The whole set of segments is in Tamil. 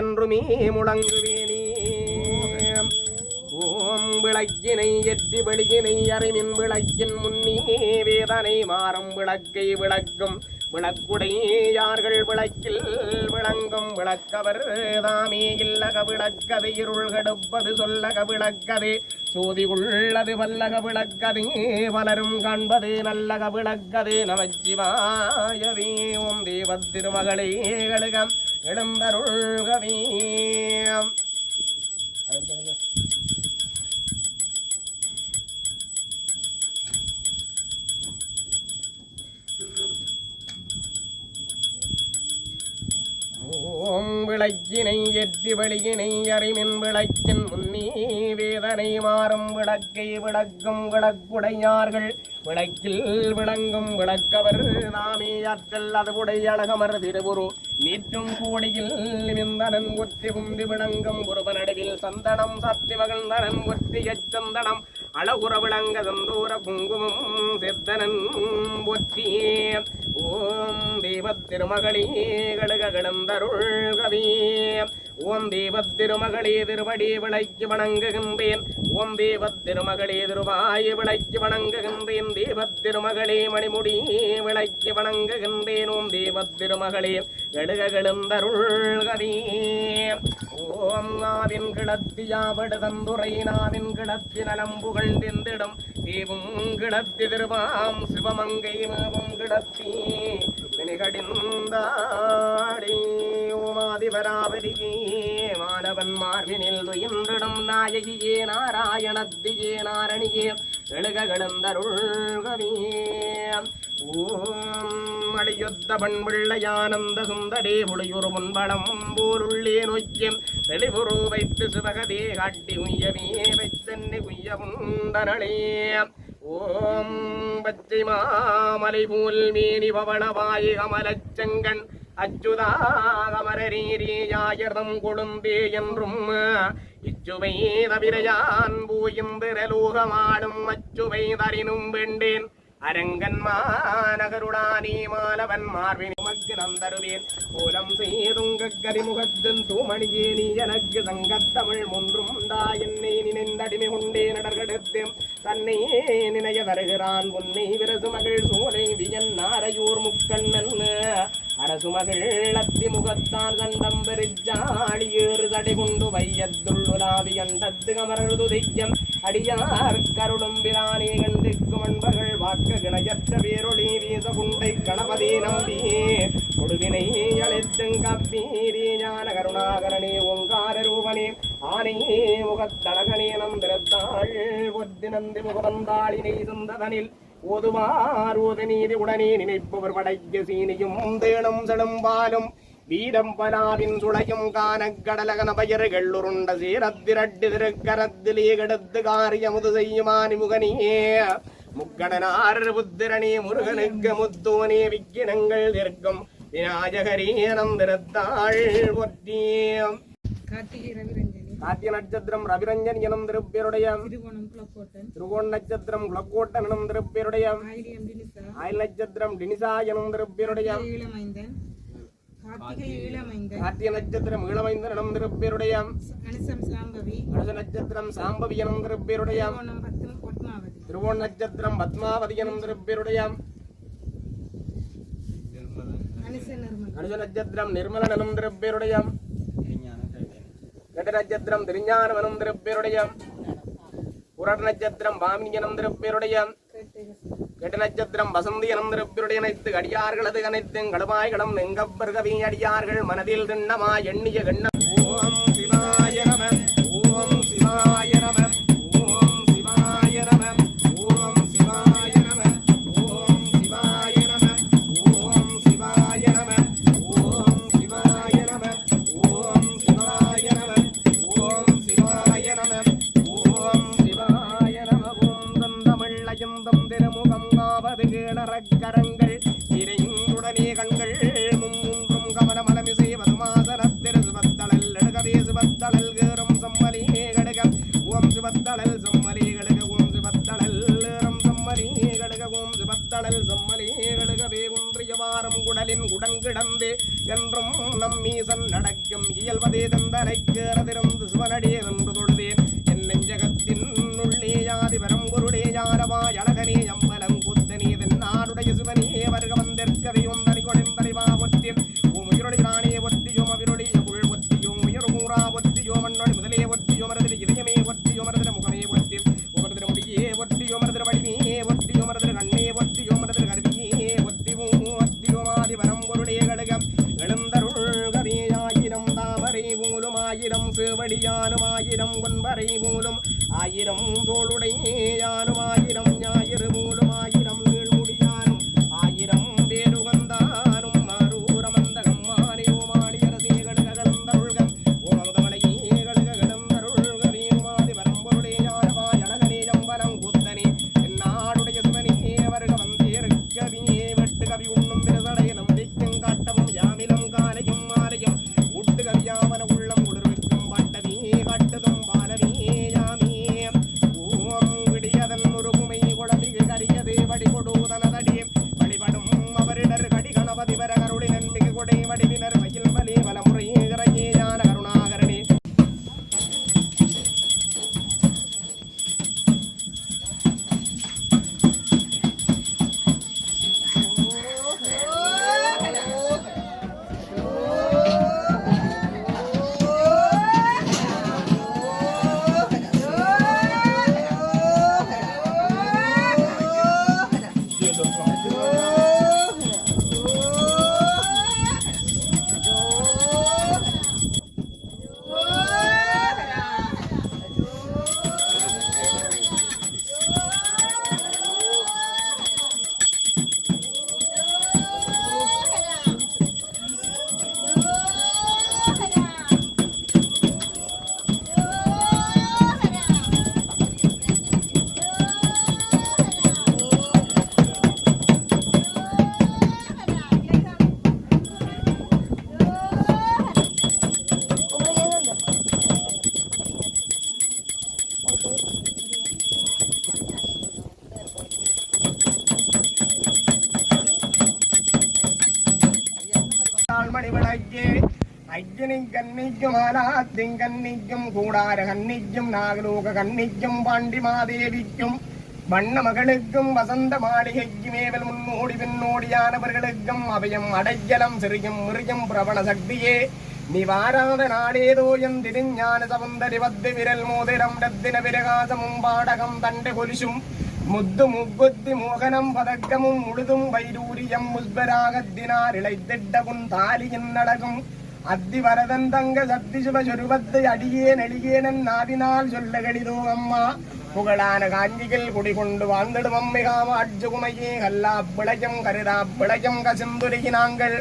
என்றுமே முழங்குவேனே ஓம் விளக்கினை எட்டி வெளியினை அறிமின் விளக்கின் முன்னே வேதனை மாறும் விளக்கை விளக்கும் விளக்குடையார்கள் விளக்கில் விளங்கும் விளக்கவர் தாமே இல்லக விளக்கது இருள் கெடுப்பது சொல்லக விளக்கது சோதி உள்ளது வல்லக விளக்கது பலரும் காண்பது நல்லக விளக்கது நமச்சிவாயவே ஓம் தேவ திருமகளே கழுகம் எழுந்தருள்கவே ஓம் விளக்கினை எட்டி வெளியினை அறிமின் விளக்கின் முன்னே வேதனை மாறும் விளக்கை விளக்கும் விளக்குடையார்கள் விளக்கில் விளங்கும் விளக்கவர் நாமே ஆற்றல் அதுவுடை அழகமர் திருவுரு நீற்றும் கூடியில் விந்தனன் ஒற்றி கும்பி விளங்கும் ஒருவ நடுவில் சந்தனம் சத்தி மகந்தனன் ஒற்றி எச்சந்தனம் அழகுற விளங்க சந்தூர குங்குமம் சித்தனன் ஒற்றியே ஓம் தேவ திருமகளே கழுக கிளந்தருள்கவே ஓம் தேவ திருமகளே திருவடி விளக்கி வணங்குகின்றேன் ஓம் தேவ திருமகளே திருவாய் விளக்கி வணங்குகின்றேன் தேவ திருமகளே மணிமுடி விளக்கி வணங்குகின்றேன் ஓம் தேவ திருமகளே கழுக கிளந்தருள்கவே ஓம் நாவின் கிளத்தியாவடு தந்துரை நாவின் கிளத்தி நலம்புகள் திந்திடும் தேவும் கிளத்தி திருவாம் சிவமங்கை மாவும் கிளத்தி வினிகடிந்தாடி ஓமாதிபராவதியே மாணவன் மார்பினில் துயின்றிடும் நாயகியே நாராயணத்தியே நாரணியே எழுக கிளந்தருள்கவே ஓம் அடியுத்த பண்பிள்ளையானந்த சுந்தரே புளியுறு முன்படம் போலுள்ளே நோக்கியம் தெளிவுரு வைத்து சிவகதே காட்டி உய்யவே வைத்தென்னை குய்யமுந்தனளே ஓம் பச்சை மாமலை போல் மேனி பவளவாய் கமலச்செங்கண் அச்சுதா கமரீரியாயிரம் கொழுந்தே என்றும் இச்சுவை தவிரையான் பூயிந்திரலோகமாடும் அச்சுவை தரினும் வேண்டேன் அரங்கன் மாநகருடானே மாலவன் மார்பின் உமக்கு நந்தருவேன் கோலம் செய்துங்க கரிமுகத்தின் தூமணியே நீ எனக்கு சங்கத்தமிழ் ஒன்றும் தா என்னை நினைந்தடிமை கொண்டே நடர்கெடுத்தேன் தன்னை நினைய வருகிறான் உன்னை விரசு மகள் சோலை வியன் நாரையூர் முக்கண்ணன் அரசு மகள் அத்தி முகத்தான் சண்டம் பெருச்சாடி ஏறு தடை கொண்டு வையத்துள்ளுலாவி கண்டத்து கமரது துதிக்கம் அடியார் கருடும் பிரானே கண்டிக்கும் அன்பர்கள் வாக்க கிணையற்ற வேரொளி வீச குண்டை கணபதி நம்பி கொடுவினை அழைத்துங் கப்பீரே ஞான கருணாகரனே ஓங்கார ரூபனே ஆனே முகத்தழகனே நந்திரத்தாள் ஒத்தி நந்தி முகவந்தாளினை சுந்ததனில் ஓதுவார் ஓது நீதி உடனே நினைப்பவர் படைக்க சீனியும் தேனும் செழும்பாலும் வீரம் பலாவின் சுளையும் காண கடலகன பயர்கள் உருண்ட சீரத்திரட்டு திருக்கரத்திலே கெடுத்து காரியமுது செய்யுமானி முகனியே முக்கடனார் புத்திரனே முருகனுக்கு முத்தோனே விக்கினங்கள் தீர்க்கும் விநாயகரே நந்திரத்தாள் ஒற்றியம் கார்த்திகை நட்சத்திரம் ரவிரஞ்சன் எனும் திருப்பேருடைய திருவோண நட்சத்திரம் குலக்கோட்டன் எனும் திருப்பேருடைய ஆயில் நட்சத்திரம் டினிசா எனும் திருப்பேருடைய கார்த்திகை நட்சத்திரம் ஈழமைந்தன் எனும் திருப்பேருடைய அனுச நட்சத்திரம் சாம்பவி எனும் திருப்பேருடைய திருவோண நட்சத்திரம் பத்மாவதி எனும் திருப்பேருடைய அனுச நட்சத்திரம் நிர்மலன் எனும் திருப்பேருடைய கட நட்சத்திரம் திருஞானம் எனும் திருப்பேருடைய புரட நட்சத்திரம் பாமினி எனும் திருப்பேருடைய கெட்ட நட்சத்திரம் வசந்தி எனும் திருப்பேருடைய அனைத்து அடியார்களது அனைத்தும் கடுமாய்களும் நெங்கப்பர்கவி அடியார்கள் மனதில் திண்ணமா எண்ணிய கண்ண ஓம் சிவாய நம ஓம் சிவாய நம ஓம் சிவாய நம ஓம் சிவாய நம ஏழறக்கரங்கள் இறைந்துடனே கண்கள் முன்றும் கமலமலமிசை வதுமாசனத்திரு சுபத்தளல் எடுகவே சுபத்தளல் கேறும் சம்மலி கடுகம் ஓம் சுபத்தளல் சம்மலி கடுக ஓம் சுபத்தளல் ஏறும் சம்மலி கடுக ஓம் சுபத்தளல் சம்மலி கடுகவே குன்றிய வாரம் குடலின் குடன் கிடந்து என்றும் நம்மீசன் நடக்கும் இயல்வதே தந்தனை கேறதிருந்து சிவனடியே என்று தொழுதேன் என் நெஞ்சகத்தின் உள்ளே யாதி வரம் பொருளே யாரவாய் அழகனே அம்பலம் குத்தனே தென்னாடுடைய சிவனே வருக வந்திருக்கவே உந்தனி கொழிந்தறிவா ஒற்றி ஓம் உயிரொளி பிராணே ஒற்றியோம் அவிரொளி உள் ஒற்றியோம் உயிர் கூறா ஒற்றியோ மண்ணொழி முதலே ஒற்றியோ மரதில் இதயமே ஒற்றியோ மரதில முகமே ஒற்றி உமரதில முடியே ஒற்றியோ மரதில வடிவே ஒற்றியோ மரதில கண்ணே ஒற்றியோ மரதில கருவியே ஒற்றிவோ ஒற்றியோ மாதி வரம் பொருளே கடுகம் எழுந்தருள்கவேயாயிரம் தாமரை மூலும் ஆயிரம் சேவடியானும் ஆயிரம் ஒன்பரை மூலும் ஆயிரம் தோளுடையானும் ஆயிரம் ஞாயிறு மூலும் ஆயிரம் நீழ்முடியானும் ஆயிரம் வேறுகந்தானும் மாரூரமந்தகம் மானியோ மாணியரசே கடுக கடந்தருள்கம் ஓமதமலையே கடுக கடந்தருள்கவே உமாதி வரம்பொருளே யாரவாய் அழகனே ஜம்பலம் குத்தனே என்னாடுடைய சிவனே வருக வந்தேற்கவே வெட்டு கவி உண்ணும் விரசடைய நம்பிக்கும் காட்டவும் யாமிலம் காலையும் மாலையும் உட்டு கவியாமன உள்ளம் குளிர்விக்கும் பாட்டவே காட்டுதும் பாலவே யாமே ஓம் விடியதன் உருகுமை குழம்பிகு கரியது வடிகொடுதனதடி வழிபடும் அவரிடர் கடி கணபதி வர கருளி நன்மிகு கொடை வடிவினர் மயில் வலி வலமுறை இறையே ஞான கருணாகரணே ஐயனின் கன்னிக்கும் ஆலாத்தின் கன்னிக்கும் கூடார கன்னிக்கும் நாகலோக கன்னிக்கும் பாண்டி மாதேவிக்கும் வண்ண மகளுக்கும் வசந்த மாளிகைக்கும் ஏவல் முன்னோடி பின்னோடியானவர்களுக்கும் அபயம் அடைக்கலம் சிறியும் மிரியும் பிரபண சக்தியே நிவாராத நாடேதோ என் திருஞான சவுந்தரி பத்து விரல் மோதிரம் ரத்தின விரகாசமும் பாடகம் தண்டை கொலிசும் முத்து முக்குத்தி மோகனம் பதக்கமும் முழுதும் வைடூரியம் முஸ்பராகத்தினார் இழைத்திட்டகும் தாலியின் நடகும் அத்திவரதன் தங்க சக்தி சுப சொருபத்தை அடியேன் எளியேனன் நாவினால் சொல்ல கடிதோ அம்மா புகழான காஞ்சிகள் குடிகொண்டு வாழ்ந்திடும் அம்மிகாம அட்சுகுமையே கல்லா பிழையும் கருதா பிழையும் கசிந்துருகினாங்கள்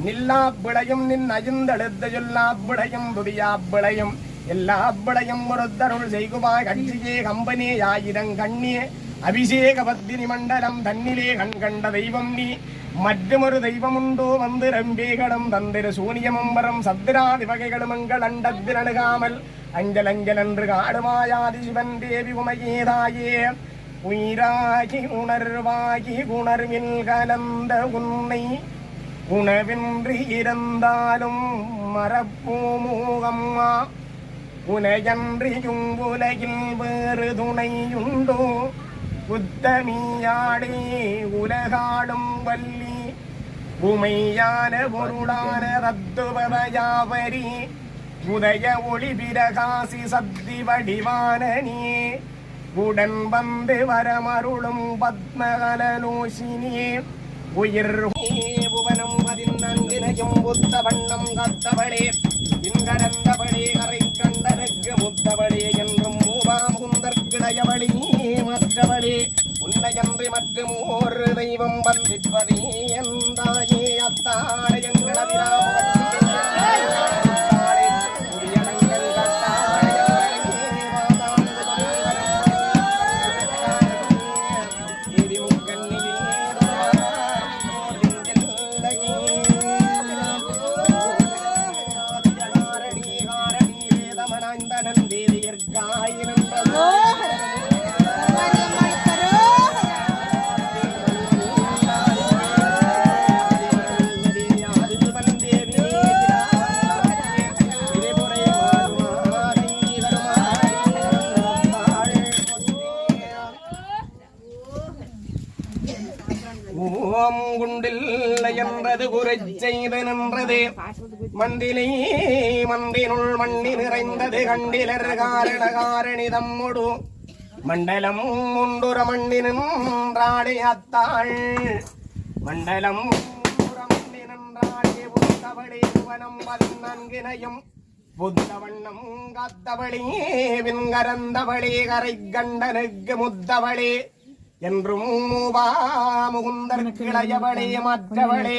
நில்லா பிழையும் நின் அஜிந்தெடுத்த சொல்லா பிழையும் துதியா பிழையும் எல்லா பிழையும் ஒருத்தருள் செய்குவாய் கட்சியே கம்பனே ஆயிரம் கண்ணியே அபிஷேக பத்தினி மண்டலம் தன்னிலே கண்கண்ட தெய்வம் நீ மற்றொரு தெய்வம் உண்டோ வந்து ரம்பேகடம் தந்திர சூனியமம்பரம் சத்திராதி வகைகளும் எங்கள் அண்டத்தில் அணுகாமல் அஞ்சல் அஞ்சல் என்று காடுமாயாதி சிவன் தேவி உமையேதாயே உயிராகி உணர்வாகி உணர்வில் கலந்த உன்னை உணவின்றி இருந்தாலும் மறப்போமோகம்மா உனையன்றியும் உலகில் வேறு துணையுண்டோ உத்தமியாடே உலகாடும் வல்லி உமையான பொருளான தத்துவதயாவரி உதய ஒளி பிரகாசி சக்தி வடிவானனே உடன் வந்து வரமருளும் பத்மகலலோசினியே உயிர் புவனம் பதினங்கினையும் புத்த வண்ணம் கத்தவளே இன்கரந்தவளே கரை கண்டனுக்கு முத்தவளே என்றும் மூவாமுந்தற்கிடையவளே மற்றவளே உன்னையன்றி மற்றும் ஒரு தெய்வம் வந்திப்பதே எந்தாயே அத்தாழையங்களவிராம மனமும் குண்டில்லை என்றது குறிச்செய்து நின்றது மந்திலே மந்தினுள் மண்ணி நிறைந்தது கண்டிலர் காரண காரணி தம்முடு மண்டலம் முண்டுர மண்ணி நின்றாடி அத்தாள் மண்டலம் மண்ணி நின்றாடி புத்தவளே புவனம் பதினான்கினையும் புத்த வண்ணம் காத்தவளே விண்கரந்தவளே கரை கண்டனுக்கு முத்தவளே என்றும் முகுந்தர் கிளையவளே மற்றவளே